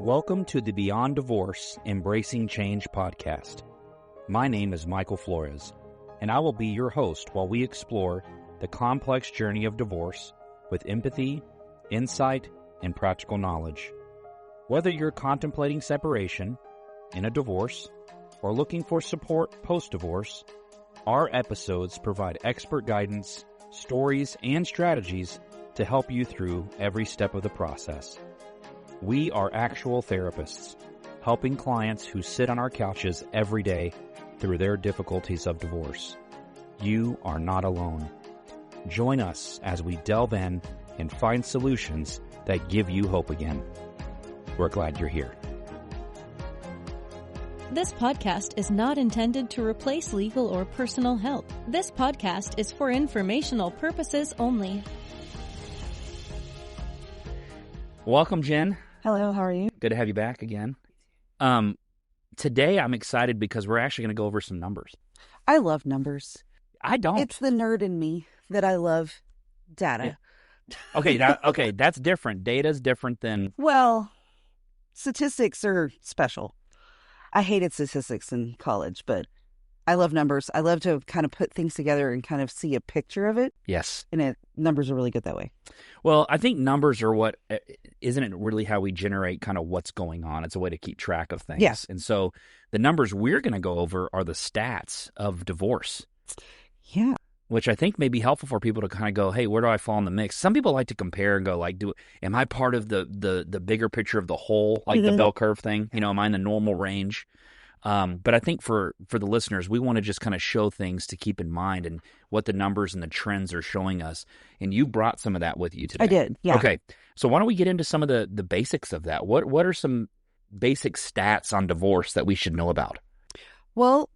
Welcome to the Beyond Divorce Embracing Change podcast. My name is Michael Flores, and I will be your host while we explore the complex journey of divorce with empathy, insight, and practical knowledge. Whether you're contemplating separation, in a divorce, or looking for support post-divorce, our episodes provide expert guidance, stories, and strategies to help you through every step of the process. We are actual therapists, helping clients who sit on our couches every day through their difficulties of divorce. You are not alone. Join us as we delve in and find solutions that give you hope again. We're glad you're here. This podcast is not intended to replace legal or personal help. This podcast is for informational purposes only. Welcome, Jen. Hello, how are you? Good to have you back again. Today I'm excited because we're actually going to go over some numbers. I love numbers. I don't. It's the nerd in me that I love data. Yeah. Okay, that's different. Data's different than... Well, statistics are special. I hated statistics in college, but I love numbers. I love to kind of put things together and kind of see a picture of it. Yes. And numbers are really good that way. Well, I think numbers are what, isn't it really how we generate kind of what's going on? It's a way to keep track of things. Yes. And so the numbers we're going to go over are the stats of divorce. Yeah. Which I think may be helpful for people to kind of go, hey, where do I fall in the mix? Some people like to compare and go like, am I part of the bigger picture of the whole, like the bell curve thing? You know, am I in the normal range? But I think for the listeners, we want to just kind of show things to keep in mind and what the numbers and the trends are showing us. And you brought some of that with you today. I did, yeah. Okay, so why don't we get into some of the basics of that? What are some basic stats on divorce that we should know about? Well,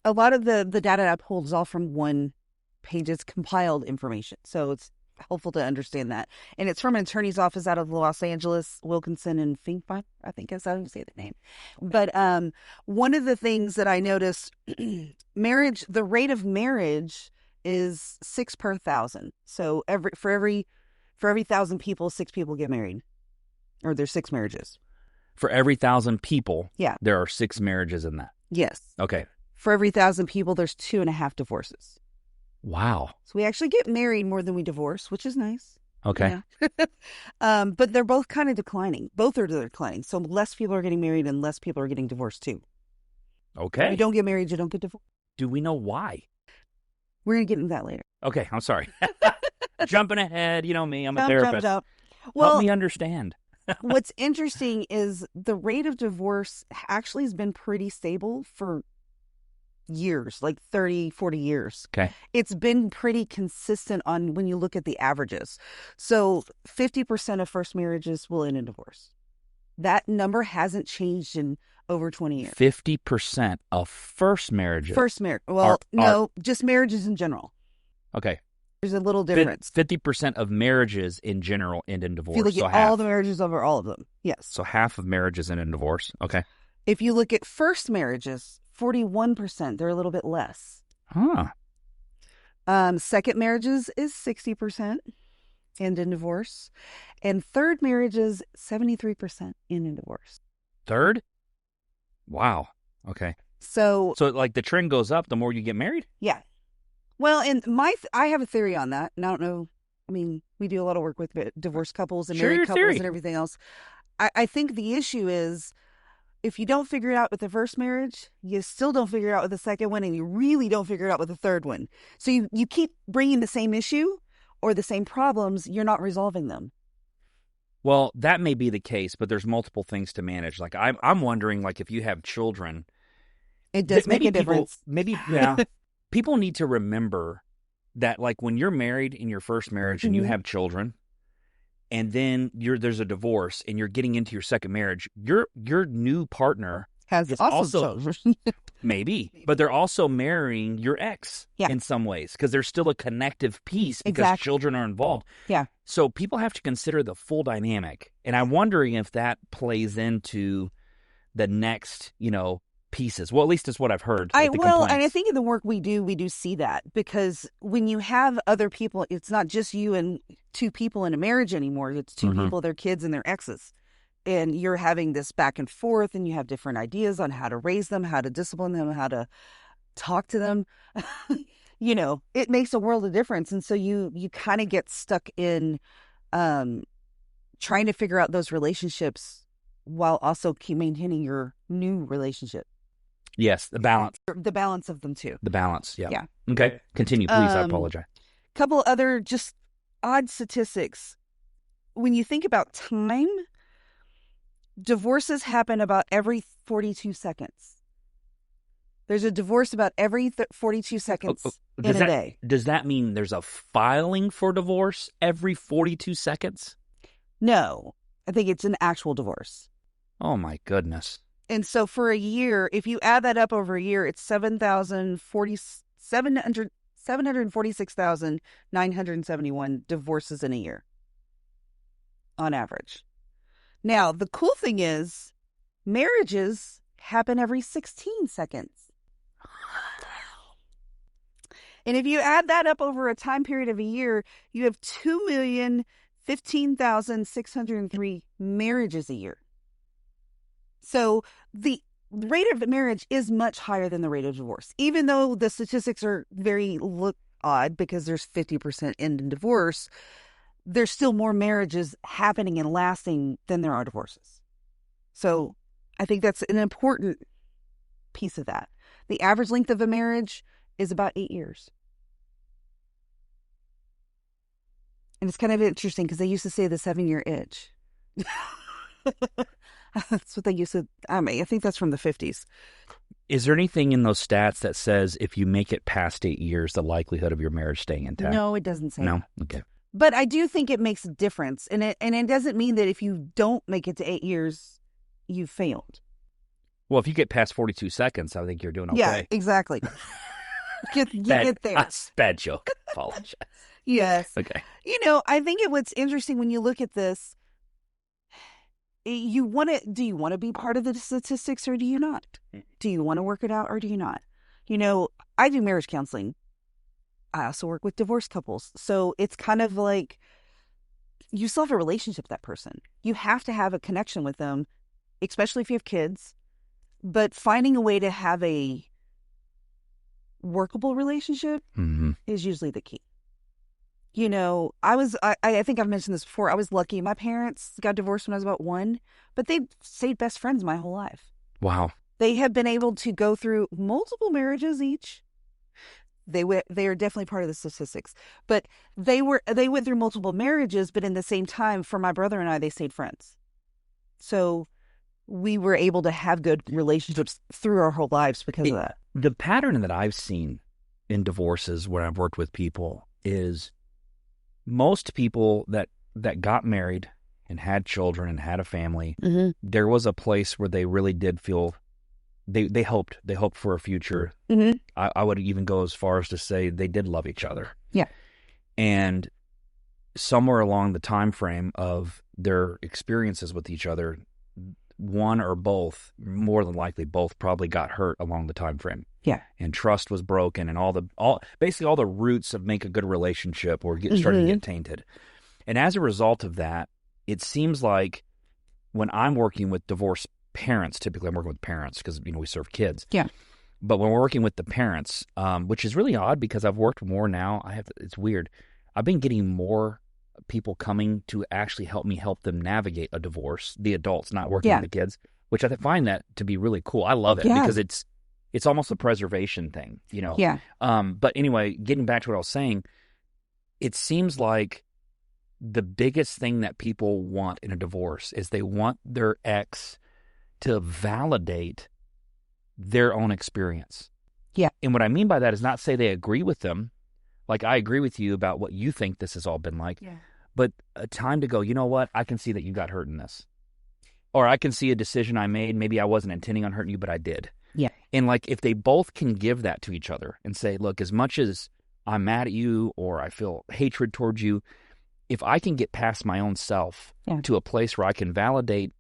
a lot of the data I pulled is all from one page's compiled information. So it's helpful to understand that. And it's from an attorney's office out of Los Angeles, Wilkinson and Finkbein, I think is how you say the name. But one of the things that I noticed, the rate of marriage is 6 per 1,000. So for every 1,000 people, 6 people get married. Or there's 6 marriages. For every 1,000 people, yeah, there are 6 marriages in that. Yes. Okay. For every 1,000 people, there's 2.5 divorces. Wow. So we actually get married more than we divorce, which is nice. Okay. Yeah. But they're both kind of declining. Both are declining. So less people are getting married and less people are getting divorced too. Okay. If you don't get married, you don't get divorced. Do we know why? We're going to get into that later. Okay. I'm sorry. Jumping ahead. You know me. I'm a therapist. Well, help me understand. What's interesting is the rate of divorce actually has been pretty stable for years, like 30, 40 years. Okay. It's been pretty consistent on when you look at the averages. So 50% of first marriages will end in divorce. That number hasn't changed in over 20 years. 50% of first marriages. Just marriages in general. Okay. There's a little difference. 50% of marriages in general end in divorce. If you look at all the marriages over all of them, yes. So half of marriages end in divorce. Okay. If you look at first marriages, 41%, they're a little bit less. Huh. Second marriages is 60% end in divorce. And third marriages, 73% end in divorce. Third? Wow. Okay. So like the trend goes up the more you get married? Yeah. Well, and I have a theory on that. And I don't know. I mean, we do a lot of work with divorced couples and married couples and everything else. I think the issue is, if you don't figure it out with the first marriage, you still don't figure it out with the second one, and you really don't figure it out with the third one. So you keep bringing the same issue or the same problems, you're not resolving them. Well, that may be the case, but there's multiple things to manage. Like I'm wondering, like if you have children, it does make a difference. People need to remember that, like when you're married in your first marriage and you have children, and then there's a divorce and you're getting into your second marriage, your new partner has also maybe, but they're also marrying your ex in some ways because there's still a connective piece because children are involved. Yeah. So people have to consider the full dynamic, and I'm wondering if that plays into the next, pieces. Well, at least it's what I've heard. And I think in the work we do see that, because when you have other people, it's not just you and two people in a marriage anymore. It's two people, their kids and their exes. And you're having this back and forth, and you have different ideas on how to raise them, how to discipline them, how to talk to them. It makes a world of difference. And so you kind of get stuck in trying to figure out those relationships while also keep maintaining your new relationship. Yes, the balance. The balance of them too. The balance, yeah. Yeah. Okay, continue, please. I apologize. Couple other just odd statistics. When you think about time, divorces happen about every 42 seconds. There's a divorce about every 42 seconds in a day. Does that mean there's a filing for divorce every 42 seconds? No, I think it's an actual divorce. Oh, my goodness. And so for a year, if you add that up over a year, it's 746,971 divorces in a year on average. Now, the cool thing is marriages happen every 16 seconds. And if you add that up over a time period of a year, you have 2,015,603 marriages a year. So the rate of marriage is much higher than the rate of divorce, even though the statistics are look odd because there's 50% end in divorce. There's still more marriages happening and lasting than there are divorces. So I think that's an important piece of that. The average length of a marriage is about 8 years. And it's kind of interesting because they used to say the 7-year itch. That's what they used to, I think that's from the 50s. Is there anything in those stats that says if you make it past 8 years, the likelihood of your marriage staying intact? No, it doesn't say that. No? Okay. But I do think it makes a difference. And it doesn't mean that if you don't make it to 8 years, you failed. Well, if you get past 42 seconds, I think you're doing okay. Yeah, exactly. You get there. That's bad joke. Apologize. Yes. Okay. I think what's interesting when you look at this, do you want to be part of the statistics or do you not? Do you want to work it out or do you not? I do marriage counseling. I also work with divorced couples. So it's kind of like you still have a relationship with that person. You have to have a connection with them, especially if you have kids. But finding a way to have a workable relationship is usually the key. I think I've mentioned this before. I was lucky. My parents got divorced when I was about 1, but they stayed best friends my whole life. Wow. They have been able to go through multiple marriages each. They are definitely part of the statistics, but they went through multiple marriages, but in the same time, for my brother and I, they stayed friends. So we were able to have good relationships through our whole lives because of that. The pattern that I've seen in divorces where I've worked with people is most people that got married and had children and had a family, there was a place where they really did feel they hoped for a future. I would even go as far as to say they did love each other. Yeah. And somewhere along the time frame of their experiences with each other, one or both, more than likely both, probably got hurt along the time frame. Yeah. And trust was broken, and basically all the roots of make a good relationship were starting to get tainted. And as a result of that, it seems like when I'm working with divorced parents, typically I'm working with parents because we serve kids. Yeah. But when we're working with the parents, which is really odd because I've worked more now, it's weird. I've been getting more people coming to actually help them navigate a divorce, the adults, not working with the kids, which I find that to be really cool. I love it because it's almost a preservation thing, Yeah. But anyway, getting back to what I was saying, it seems like the biggest thing that people want in a divorce is they want their ex to validate their own experience. Yeah. And what I mean by that is not say they agree with them. Like, I agree with you about what you think this has all been like. Yeah. But a time to go, you know what? I can see that you got hurt in this. Or I can see a decision I made. Maybe I wasn't intending on hurting you, but I did. Yeah. And like, if they both can give that to each other and say, look, as much as I'm mad at you or I feel hatred towards you, if I can get past my own self to a place where I can validate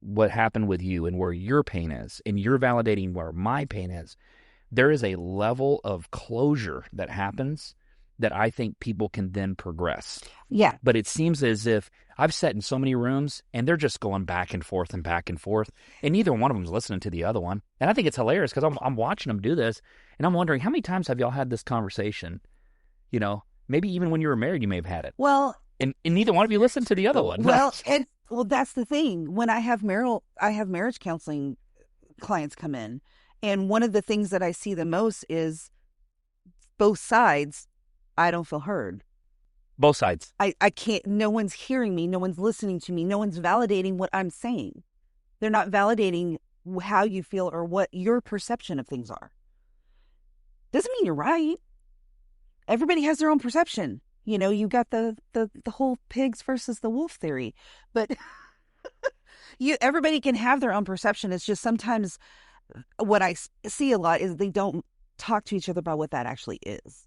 what happened with you and where your pain is, and you're validating where my pain is, there is a level of closure that happens that I think people can then progress. Yeah. But it seems as if I've sat in so many rooms and they're just going back and forth, and neither one of them is listening to the other one. And I think it's hilarious because I'm watching them do this, and I'm wondering, how many times have y'all had this conversation? You know, maybe even when you were married, you may have had it. Well, and neither one of you listened to the other one. Well, that's the thing. When I have marriage counseling clients come in, and one of the things that I see the most is both sides. I don't feel heard. Both sides. I can't, no one's hearing me. No one's listening to me. No one's validating what I'm saying. They're not validating how you feel or what your perception of things are. Doesn't mean you're right. Everybody has their own perception. You know, you got the whole pigs versus the wolf theory, but everybody can have their own perception. It's just sometimes what I see a lot is they don't talk to each other about what that actually is.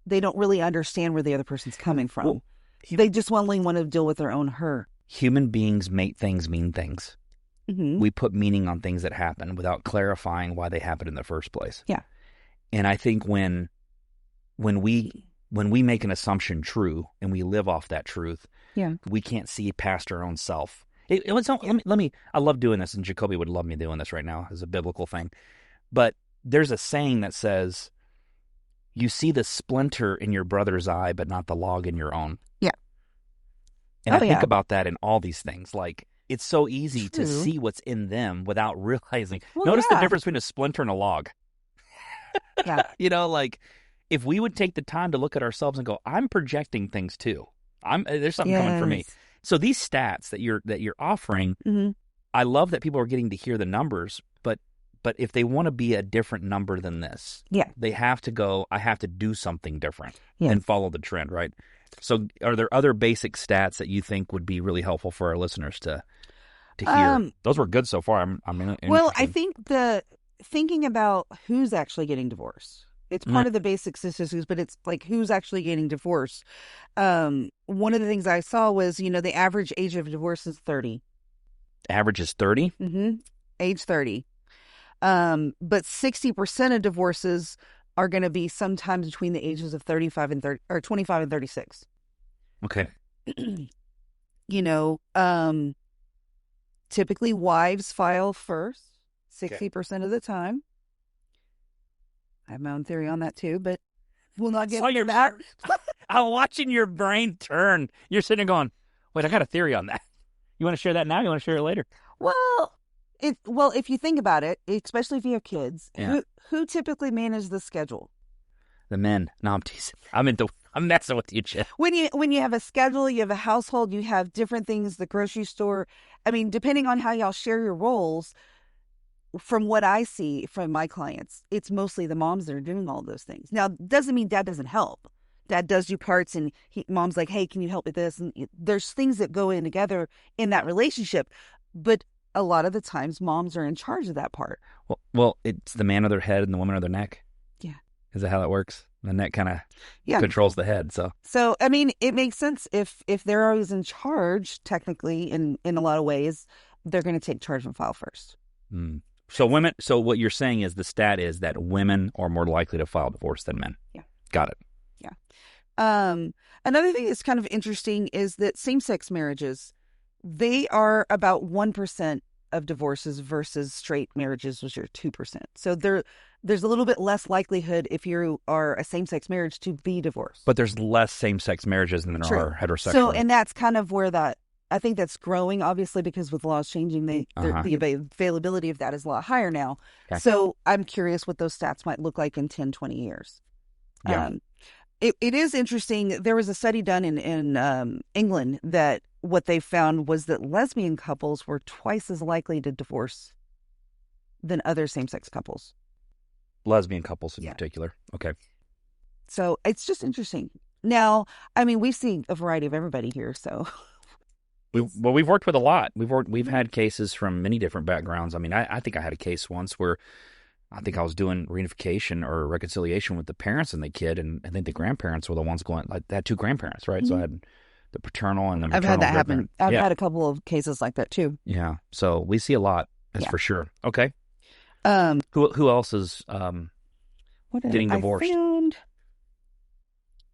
They don't really understand where the other person's coming from. Well, they just only want to deal with their own hurt. Human beings make things mean things. Mm-hmm. We put meaning on things that happen without clarifying why they happened in the first place. Yeah. And I think when we make an assumption true and we live off that truth, we can't see past our own self. Let me. I love doing this, and Jacoby would love me doing this right now as a biblical thing. But there's a saying that says, you see the splinter in your brother's eye, but not the log in your own. Yeah. And I think about that in all these things. Like, it's so easy to see what's in them without realizing. Notice the difference between a splinter and a log. Yeah. You know, like, if we would take the time to look at ourselves and go, I'm projecting things too. There's something coming for me. So these stats that you're offering, mm-hmm. I love that people are getting to hear the numbers, but if they want to be a different number than this, they have to go, I have to do something different and follow the trend, right? So are there other basic stats that you think would be really helpful for our listeners to hear? Those were good so far. Well, I think thinking about who's actually getting divorced. It's part of the basic statistics, but it's like who's actually getting divorced. One of the things I saw was, the average age of divorce is 30. Average is 30? Mm-hmm. Age 30. But 60% of divorces are going to be sometimes between the ages of 35 and 30, or 25 and 36. Okay. Typically wives file first 60% of the time. I have my own theory on that too, but we'll not get into that. I'm watching your brain turn. You're sitting there going, wait, I got a theory on that. You want to share that now? You want to share it later? Well, if you think about it, especially if you have kids, who typically manages the schedule? The men. No, I'm teasing. I'm messing with you, Chip. When you have a schedule, you have a household, you have different things, the grocery store. I mean, depending on how y'all share your roles, from what I see from my clients, it's mostly the moms that are doing all those things. Now, doesn't mean dad doesn't help. Dad does do parts, and mom's like, hey, can you help with this? And there's things that go in together in that relationship. But a lot of the times, moms are in charge of that part. Well, it's the man of their head and the woman of their neck. Yeah. Is that how that works? The neck kind of controls the head. So I mean, it makes sense if they're always in charge, technically, in a lot of ways, they're going to take charge and file first. Mm. So what you're saying is the stat is that women are more likely to file divorce than men. Yeah. Got it. Yeah. Another thing that's kind of interesting is that same-sex marriages, they are about 1% of divorces versus straight marriages, which are 2%. So there's a little bit less likelihood if you are a same-sex marriage to be divorced. But there's less same-sex marriages than there are heterosexual. So, and that's kind of where I think that's growing, obviously, because with laws changing, the availability of that is a lot higher now. Okay. So I'm curious what those stats might look like in 10, 20 years. Yeah. It is interesting. There was a study done in England that what they found was that lesbian couples were twice as likely to divorce than other same-sex couples. Lesbian couples in particular. Okay. So it's just interesting. Now, I mean, we've seen a variety of everybody here, so... We've worked with a lot. We've had cases from many different backgrounds. I mean, I think I had a case once where I think I was doing reunification or reconciliation with the parents and the kid, and I think the grandparents were the ones going, like, they had two grandparents, right? Mm-hmm. So I had the paternal and the I've maternal. had that happen. I've Yeah. had a couple of cases like that too. Yeah. So we see a lot, that's Yeah. for sure. Okay. Um, Who else is what did getting I divorced? found?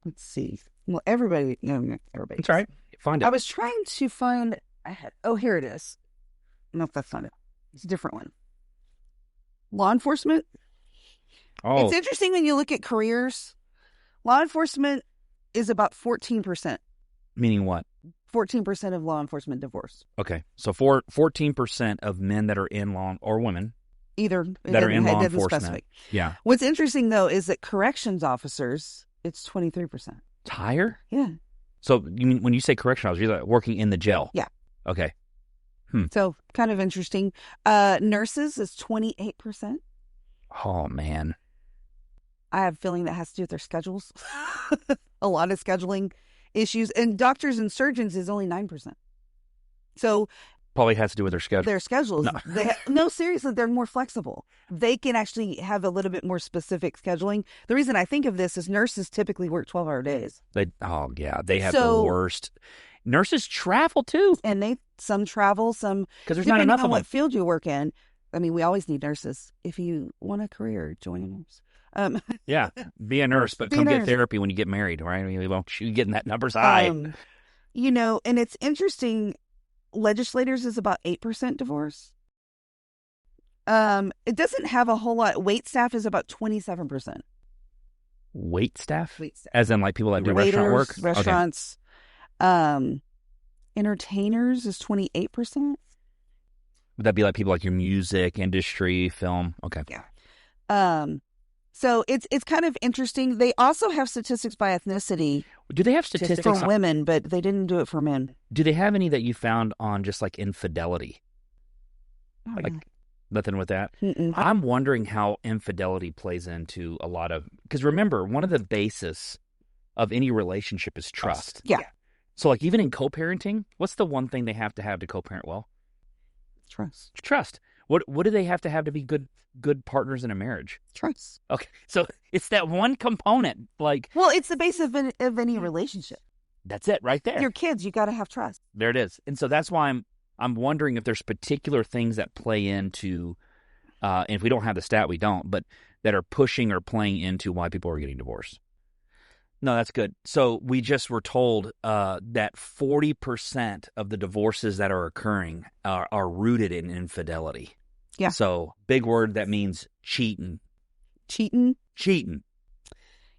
Let's see. Well, everybody. No, not everybody. It's all right. Find it. I was trying to find. Oh, here it is. No, that's not it. It's a different one. Law enforcement. Oh, It's interesting when you look at careers. Law enforcement is about 14%. meaning what? 14% of law enforcement divorce. Okay. So 14% of men that are in law, or women Either that are in law it doesn't enforcement. specify. Yeah. What's interesting though is that corrections officers, it's 23%. It's higher? Yeah. So you mean when you say correction officer, you're like working in the jail? Yeah. Okay. So kind of interesting. Nurses is 28%. Oh, man. I have a feeling that has to do with their schedules. A lot of scheduling issues. And doctors and surgeons is only 9%. So Probably has to do with their schedule. their schedules, No. no, seriously, they're more flexible. They can actually have a little bit more specific scheduling. The reason I think of this is nurses typically work 12-hour days. They have the worst. Nurses travel too. And some travel, some, Because there's not depending enough on of what them. field you work in. I mean, we always need nurses. If you want a career, join a nurse. Yeah, be a nurse, but Be a come get nurse. therapy when you get married, right? I mean, we won't you getting that number's high. And it's interesting. Legislators is about 8% divorce. It doesn't have a whole lot. Wait staff is about 27%. Wait staff? Wait staff. As in like people that do Waiters, restaurant work? Okay. restaurants. Entertainers is 28%. Would that be like people like your music industry, film? Okay. Yeah. So it's kind of interesting. They also have statistics by ethnicity Do they have statistics for women, but they didn't do it for men. Do they have any that you found on just like infidelity? Oh, Like no. nothing with that? Mm-mm. I'm wondering how infidelity plays into a lot of, because remember, one of the basis of any relationship is trust. Yeah. So like even in co-parenting, what's the one thing they have to co-parent well? Trust. Trust. What do they have to be good partners in a marriage? Trust. Okay, so it's that one component. Like, Well, it's the base of any relationship. that's it right there. Your kids, you got to have trust. There it is. And so that's why I'm wondering if there's particular things that play into, and if we don't have the stat, we don't, but that are pushing or playing into why people are getting divorced. No, that's good. So we just were told that 40% of the divorces that are occurring are rooted in infidelity. Yeah. So big word that means cheating. Cheating. Cheating.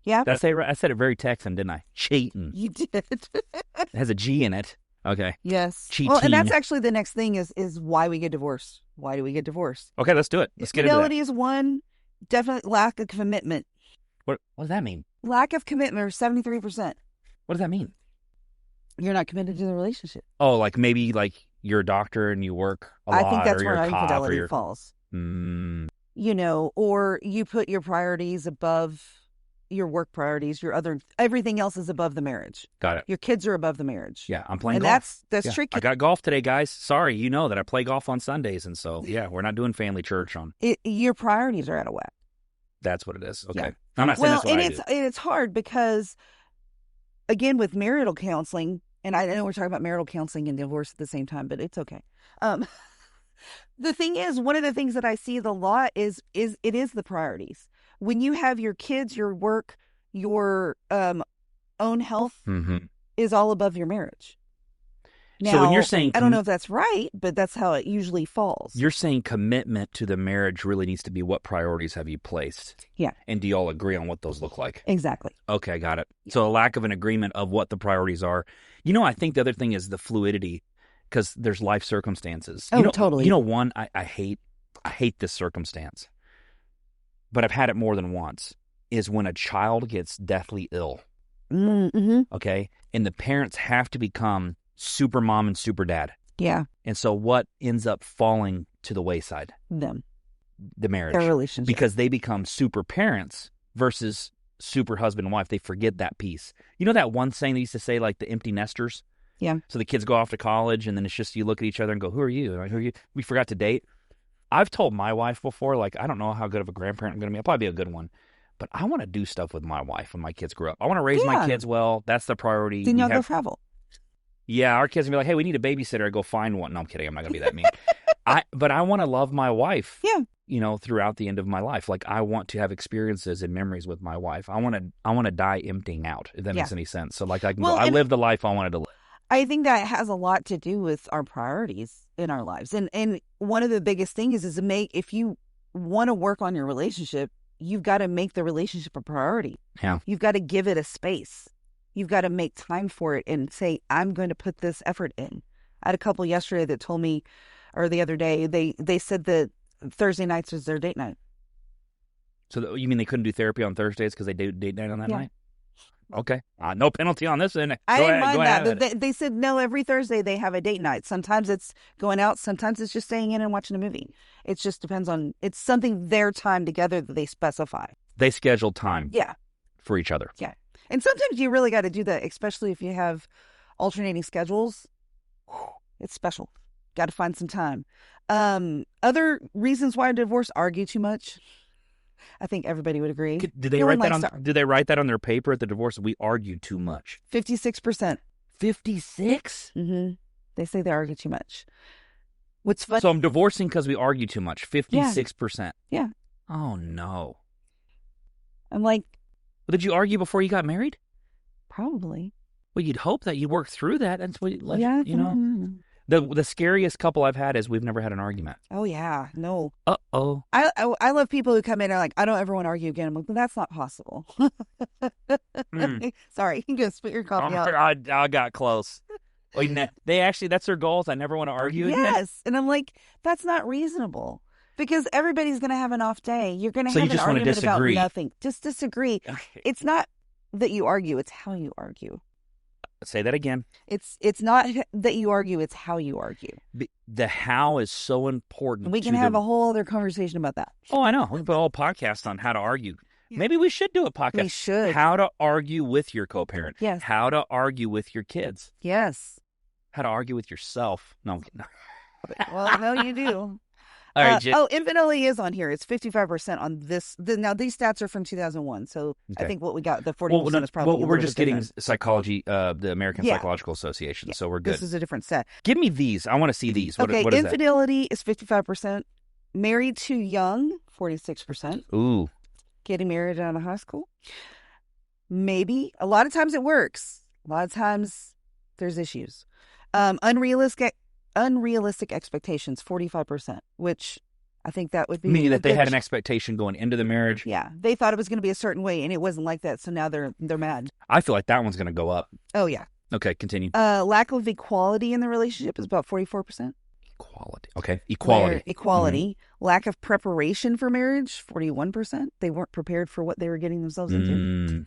Yeah. Did I say it right? I said it very Texan, didn't I? Cheating. You did. It has a G in it. Okay. Yes. Cheating. Well, and that's actually the next thing is why we get divorced. Why do we get divorced? Okay, let's do it. Let's get into Infidelity is one. Definitely lack of commitment. that. What does that mean? Lack of commitment, 73%. What does that mean? You're not committed to the relationship. Oh, like maybe like you're a doctor and you work a lot, I think that's or you're where a cop, infidelity or you're... falls. Mm, Or you put your priorities above your work priorities. Everything else is above the marriage. got it. Your kids are above the marriage. Yeah, I'm playing And golf. that's Yeah. tricky. I got golf today, guys. Sorry, you know that I play golf on Sundays, and so yeah, we're not doing family church on. Your priorities are out of whack. That's what it is. Okay, Yeah. I'm not saying Well, that's what and I do. it's hard because, again, with marital counseling, and I know we're talking about marital counseling and divorce at the same time, but it's okay. The thing is, one of the things that I see a lot is it is the priorities. When you have your kids, your work, your own health Mm-hmm. is all above your marriage. Now, So when you're saying I don't know if that's right, but that's how it usually falls. You're saying commitment to the marriage really needs to be what priorities have you placed? Yeah. And do you all agree on what those look like? Exactly. Okay, got it. So a lack of an agreement of what the priorities are. I think the other thing is the fluidity, because there's life circumstances. Oh, totally. One I hate this circumstance, but I've had it more than once, is when a child gets deathly ill, Mm-hmm. okay? And the parents have to become super mom and super dad. Yeah. And so what ends up falling to the wayside? Them. The marriage. Their relationship. Because they become super parents versus super husband and wife. They forget that piece. You know that one saying they used to say, like the empty nesters? Yeah. So the kids go off to college and then it's just you look at each other and go, who are you? Like, who are you? We forgot to date. I've told my wife before, like, I don't know how good of a grandparent I'm going to be. I'll probably be a good one. But I want to do stuff with my wife when my kids grow up. I want to raise my Yeah. kids well. That's the priority. Then y'all go travel. Yeah, our kids will be like, hey, we need a babysitter. I go find one. No, I'm kidding. I'm not going to be that mean. But I want to love my wife, Yeah. Throughout the end of my life. Like, I want to have experiences and memories with my wife. I want to die emptying out, if that makes any sense. So, like, I can go, I live the life I wanted to live. I think that has a lot to do with our priorities in our lives. And one of the biggest things is if you want to work on your relationship, you've got to make the relationship a priority. Yeah. You've got to give it a space. You've got to make time for it and say, I'm going to put this effort in. I had a couple yesterday that told me, or the other day, they said that Thursday nights was their date night. So you mean they couldn't do therapy on Thursdays because they do date night on that night? Okay. No penalty on this end. I didn't mind that. But they said, no, every Thursday they have a date night. Sometimes it's going out. Sometimes it's just staying in and watching a movie. It just depends on, it's something their time together that they specify. They schedule time. Yeah. For each other. Yeah. And sometimes you really got to do that, especially if you have alternating schedules. It's special. Got to find some time. Other reasons why a divorce: argue too much. I think everybody would agree. Did they write that on? Did they write that on their paper at the divorce? We argued too much. 56%. 56. Mm-hmm. They say they argue too much. What's funny? So I'm divorcing because we argue too much. 56%. Yeah. Oh no. I'm like, well, did you argue before you got married? Probably. Well, you'd hope that you work through that. That's what The scariest couple I've had is we've never had an argument. Oh yeah, no. Uh-oh. I love people who come in and are like, I don't ever want to argue again. I'm like, well, that's not possible. Sorry, you can spit your coffee out. I got close. That's their goals. I never want to argue again. Yes, and I'm like, that's not reasonable. Because everybody's going to have an off day. You're going to have an argument about nothing. Just disagree. Okay. It's not that you argue. It's how you argue. Say that again. It's not that you argue. It's how you argue. The how is so important. We can have a whole other conversation about that. Oh, I know. We can put a whole podcast on how to argue. Yeah. Maybe we should do a podcast. We should. How to argue with your co-parent. Yes. How to argue with your kids. Yes. How to argue with yourself. No. Well, hell you do. All right, infidelity is on here. It's 55% on this. Now, these stats are from 2001, so okay. I think what we got, the 40% is probably... Well, we're just getting psychology, the American Psychological Association, so we're good. This is a different set. Give me these. I want to see these. What is infidelity is 55%. Married too young, 46%. Ooh. Getting married out of high school. Maybe. A lot of times it works. A lot of times there's issues. Unrealistic expectations, 45%, which I think that would be... Meaning that they had an expectation going into the marriage? Yeah. They thought it was going to be a certain way, and it wasn't like that, so now they're mad. I feel like that one's going to go up. Oh, yeah. Okay, continue. Lack of equality in the relationship is about 44%. Equality. Okay, equality. Mm-hmm. Lack of preparation for marriage, 41%. They weren't prepared for what they were getting themselves into.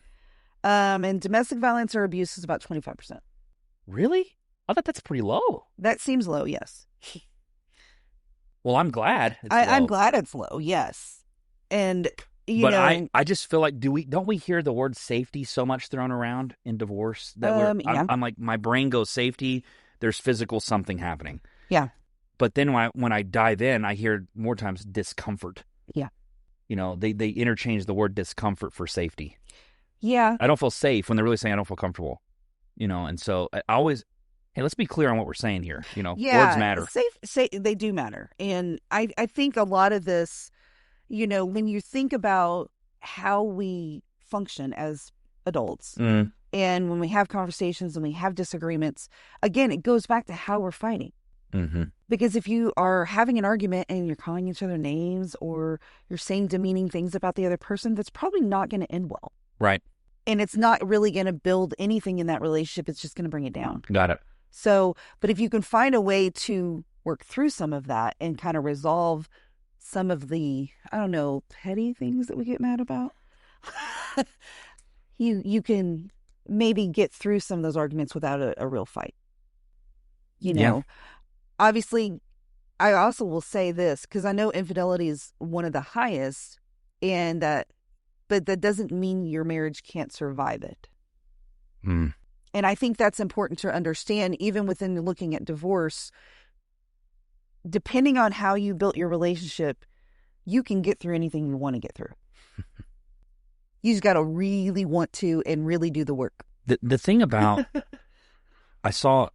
And domestic violence or abuse is about 25%. Really? I thought that's pretty low. That seems low, yes. Well, I'm glad it's low. I'm glad it's low, yes. And, I just feel like, don't we hear the word safety so much thrown around in divorce? That I'm like, my brain goes safety, there's physical something happening. Yeah. But then when I dive in, I hear more times discomfort. Yeah. They interchange the word discomfort for safety. Yeah. I don't feel safe when they're really saying I don't feel comfortable. And so I always... Hey, let's be clear on what we're saying here. Words matter. They do matter. And I think a lot of this, when you think about how we function as adults and when we have conversations and we have disagreements, again, it goes back to how we're fighting. Mm-hmm. Because if you are having an argument and you're calling each other names or you're saying demeaning things about the other person, that's probably not going to end well. Right. And it's not really going to build anything in that relationship. It's just going to bring it down. Got it. So, but if you can find a way to work through some of that and kind of resolve some of the, petty things that we get mad about, you can maybe get through some of those arguments without a real fight. Obviously, I also will say this, because I know infidelity is one of the highest, but that doesn't mean your marriage can't survive it. And I think that's important to understand, even within looking at divorce. Depending on how you built your relationship, you can get through anything you want to get through. You just got to really want to and really do the work. The thing about, I saw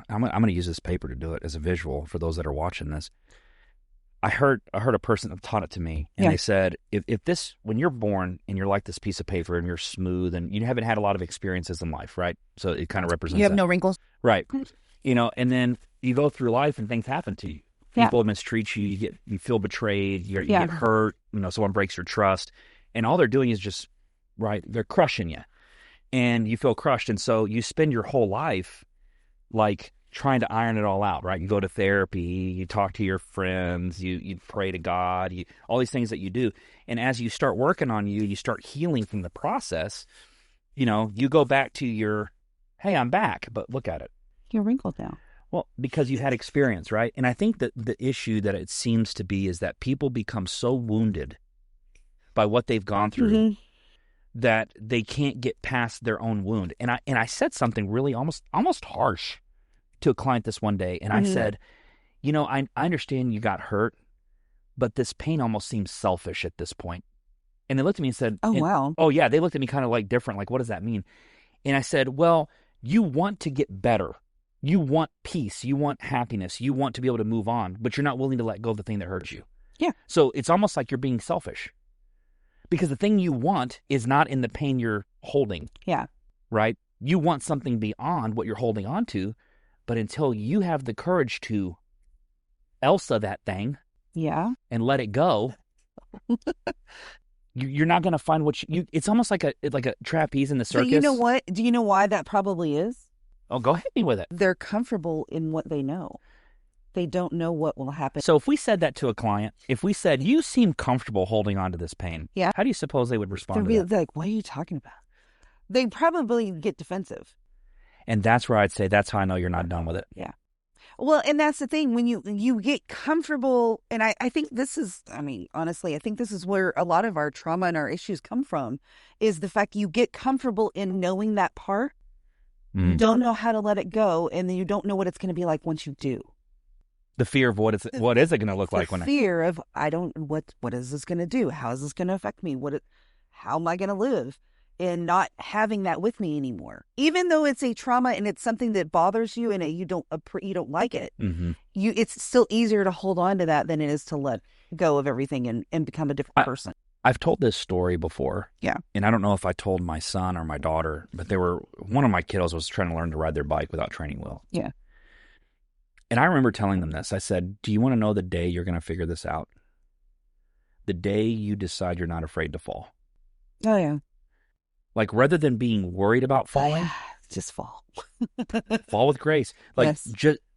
I'm going to use this paper to do it as a visual for those that are watching this. I heard a person that taught it to me, and they said, if this, when you're born and you're like this piece of paper and you're smooth and you haven't had a lot of experiences in life, right? So it kind of represents You have that. no wrinkles. Right. And then you go through life and things happen to you. People mistreat you. You feel betrayed. You get hurt. Someone breaks your trust, and all they're doing is just, right, they're crushing you, and you feel crushed. And so you spend your whole life like trying to iron it all out, right? You go to therapy, you talk to your friends, you pray to God, all these things that you do. And as you start working on you start healing from the process, you go back to your, hey, I'm back, but look at it. You're wrinkled now. Well, because you had experience, right? And I think that the issue that it seems to be is that people become so wounded by what they've gone through that they can't get past their own wound. And I said something really almost harsh to a client this one day, and I said, I understand you got hurt, but this pain almost seems selfish at this point. And they looked at me and said, wow. Oh, yeah. They looked at me kind of like different, like, what does that mean? And I said, well, you want to get better. You want peace. You want happiness. You want to be able to move on, but you're not willing to let go of the thing that hurts you. Yeah. So it's almost like you're being selfish because the thing you want is not in the pain you're holding. Yeah. Right? You want something beyond what you're holding on to. But until you have the courage to Elsa that thing, and let it go, you're not going to find what you. It's almost like a trapeze in the circus. But you know what? Do you know why that probably is? Oh, go hit me with it. They're comfortable in what they know. They don't know what will happen. So if we said that to a client, if we said you seem comfortable holding on to this pain, how do you suppose they would respond to that? They're like, what are you talking about? They probably get defensive. And that's where I'd say that's how I know you're not done with it. Yeah. Well, and that's the thing. When you get comfortable, and I think this is, honestly, I think this is where a lot of our trauma and our issues come from, is the fact you get comfortable in knowing that part. You don't know how to let it go, and then you don't know what it's going to be like once you do. The fear of what is it going to look like when fear of, what is this going to do? How is this going to affect me? How am I going to live? And not having that with me anymore, even though it's a trauma and it's something that bothers you and you don't like it. It's still easier to hold on to that than it is to let go of everything and become a different person. I've told this story before. Yeah. And I don't know if I told my son or my daughter, but one of my kiddos was trying to learn to ride their bike without training wheels. Yeah. And I remember telling them this. I said, do you want to know the day you're going to figure this out? The day you decide you're not afraid to fall. Oh, yeah. Like, rather than being worried about falling, just fall. Fall with grace. Like,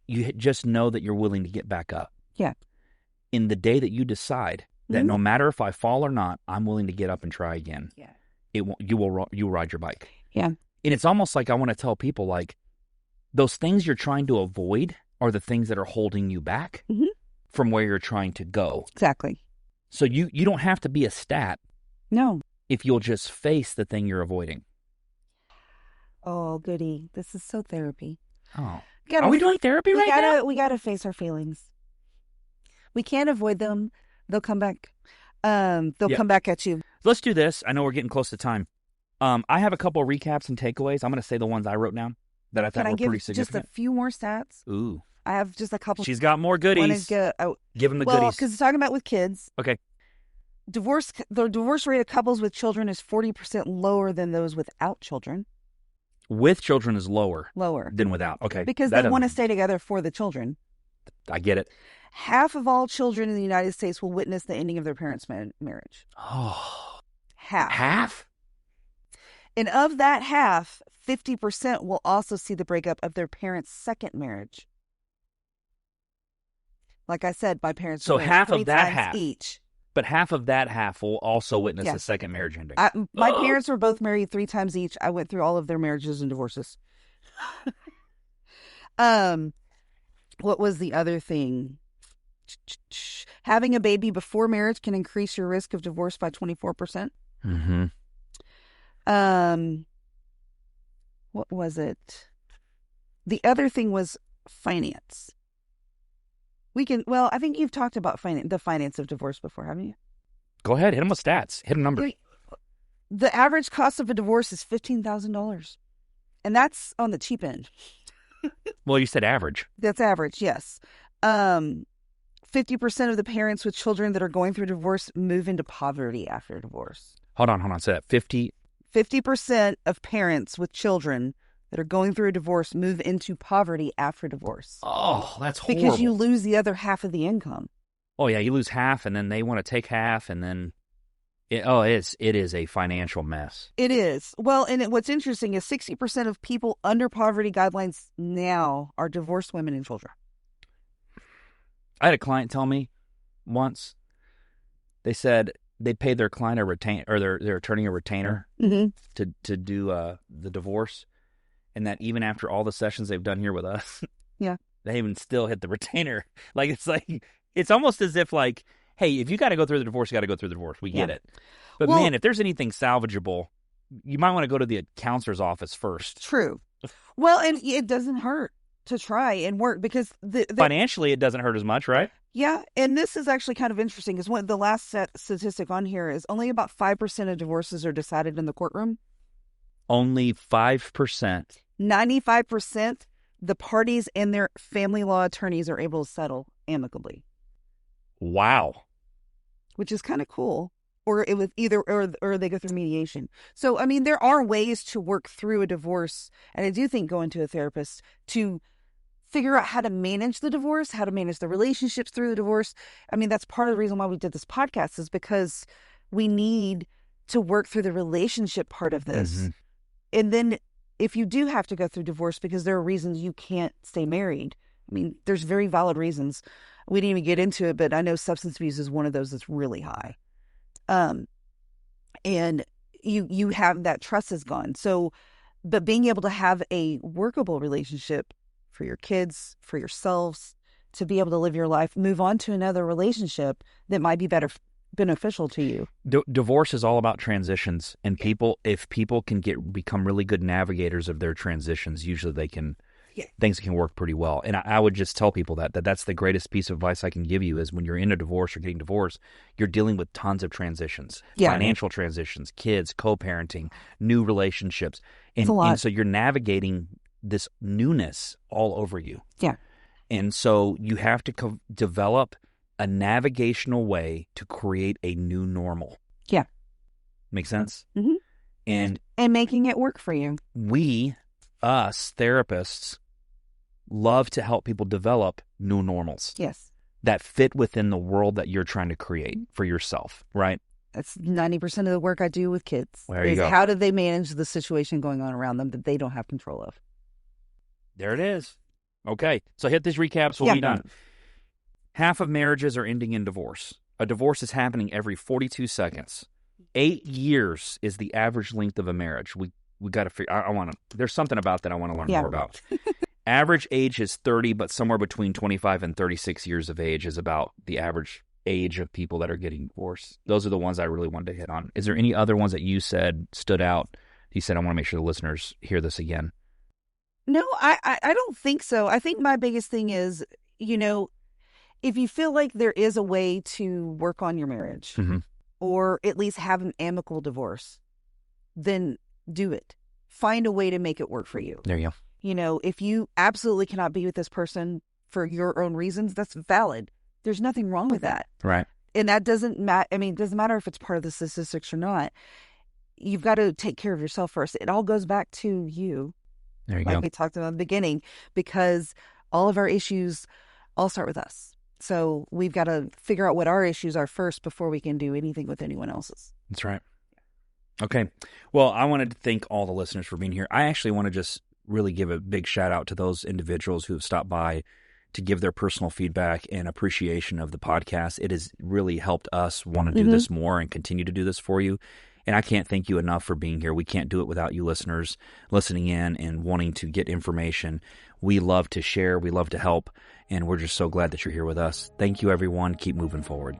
you just know that you're willing to get back up. Yeah. In the day that you decide that no matter if I fall or not, I'm willing to get up and try again. Yeah. You will ride your bike. Yeah. And it's almost like I want to tell people, like, those things you're trying to avoid are the things that are holding you back from where you're trying to go. Exactly. So you don't have to be a stat. No. If you'll just face the thing you're avoiding. Oh, goody. This is so therapy. Oh. Are we doing therapy right now? We got to face our feelings. We can't avoid them. They'll come back. They'll come back at you. Let's do this. I know we're getting close to time. I have a couple of recaps and takeaways. I'm going to say the ones I wrote down that I thought were pretty significant. Just a few more stats? Ooh. I have just a couple. She's got more goodies. Give them the goodies. Because it's talking about with kids. Okay. The divorce rate of couples with children is 40% lower than those without children. With children is lower than without. Okay. Because they want to stay together for the children. I get it. Half of all children in the United States will witness the ending of their parents' marriage. Oh. Half? And of that half, 50% will also see the breakup of their parents' second marriage. Like I said, my parents were married half of that half each. But half of that half will also witness a second marriage ending. My parents were both married 3 times each. I went through all of their marriages and divorces. What was the other thing? Having a baby before marriage can increase your risk of divorce by 24%. What was it? The other thing was finance. I think you've talked about the finance of divorce before, haven't you? Go ahead. Hit them with stats. Hit a number. The average cost of a divorce is $15,000. And that's on the cheap end. Well, you said average. That's average, yes. 50% of the parents with children that are going through divorce move into poverty after divorce. Hold on. Say that 50% of parents with children that are going through a divorce move into poverty after divorce. Oh, that's horrible. Because you lose the other half of the income. Oh, yeah, you lose half, and then they want to take half, and then it is a financial mess. It is. Well, and what's interesting is 60% of people under poverty guidelines now are divorced women and children. I had a client tell me once, they said they paid their client a retainer, or their attorney a retainer to do the divorce, and that even after all the sessions they've done here with us, they even still hit the retainer. It's almost as if like, hey, if you got to go through the divorce, you got to go through the divorce. We get it. But man, if there's anything salvageable, you might want to go to the counselor's office first. True. Well, and it doesn't hurt to try and work because financially it doesn't hurt as much, right? Yeah, and this is actually kind of interesting because the last statistic on here is only about 5% of divorces are decided in the courtroom. Only 5%. 95%, the parties and their family law attorneys are able to settle amicably. Wow. Which is kind of cool. Or it was either, or they go through mediation. So, I mean, there are ways to work through a divorce. And I do think going to a therapist to figure out how to manage the divorce, how to manage the relationships through the divorce. I mean, that's part of the reason why we did this podcast is because we need to work through the relationship part of this. Mm-hmm. And then if you do have to go through divorce because there are reasons you can't stay married, I mean, there's very valid reasons. We didn't even get into it, but I know substance abuse is one of those that's really high. And you have that trust is gone. So, but being able to have a workable relationship for your kids, for yourselves, to be able to live your life, move on to another relationship that might be beneficial to you. Divorce is all about transitions, and if people can become really good navigators of their transitions, usually things can work pretty well. And I would just tell people that's the greatest piece of advice I can give you is when you're in a divorce or getting divorced, you're dealing with tons of transitions, financial transitions, kids, co-parenting, new relationships. And so you're navigating this newness all over you. Yeah. And so you have to develop a navigational way to create a new normal. Yeah. Make sense? Mm-hmm. And making it work for you. Us therapists love to help people develop new normals. Yes. That fit within the world that you're trying to create for yourself, right? That's 90% of the work I do with kids. There you go. How do they manage the situation going on around them that they don't have control of? There it is. Okay. So hit these recaps. We'll be done. Half of marriages are ending in divorce. A divorce is happening every 42 seconds. 8 years is the average length of a marriage. We got to figure. There's something about that I want to learn more about. Average age is 30, but somewhere between 25 and 36 years of age is about the average age of people that are getting divorced. Those are the ones I really wanted to hit on. Is there any other ones that you said stood out? You said, I want to make sure the listeners hear this again. No, I don't think so. I think my biggest thing is, if you feel like there is a way to work on your marriage or at least have an amicable divorce, then do it. Find a way to make it work for you. There you go. If you absolutely cannot be with this person for your own reasons, that's valid. There's nothing wrong with that. Right. And that doesn't matter. I mean, it doesn't matter if it's part of the statistics or not. You've got to take care of yourself first. It all goes back to you. There you go. Like we talked about in the beginning, because all of our issues all start with us. So we've got to figure out what our issues are first before we can do anything with anyone else's. That's right. Okay. Well, I wanted to thank all the listeners for being here. I actually want to just really give a big shout out to those individuals who have stopped by to give their personal feedback and appreciation of the podcast. It has really helped us want to do this more and continue to do this for you. And I can't thank you enough for being here. We can't do it without you listeners listening in and wanting to get information. We love to share. We love to help. And we're just so glad that you're here with us. Thank you, everyone. Keep moving forward.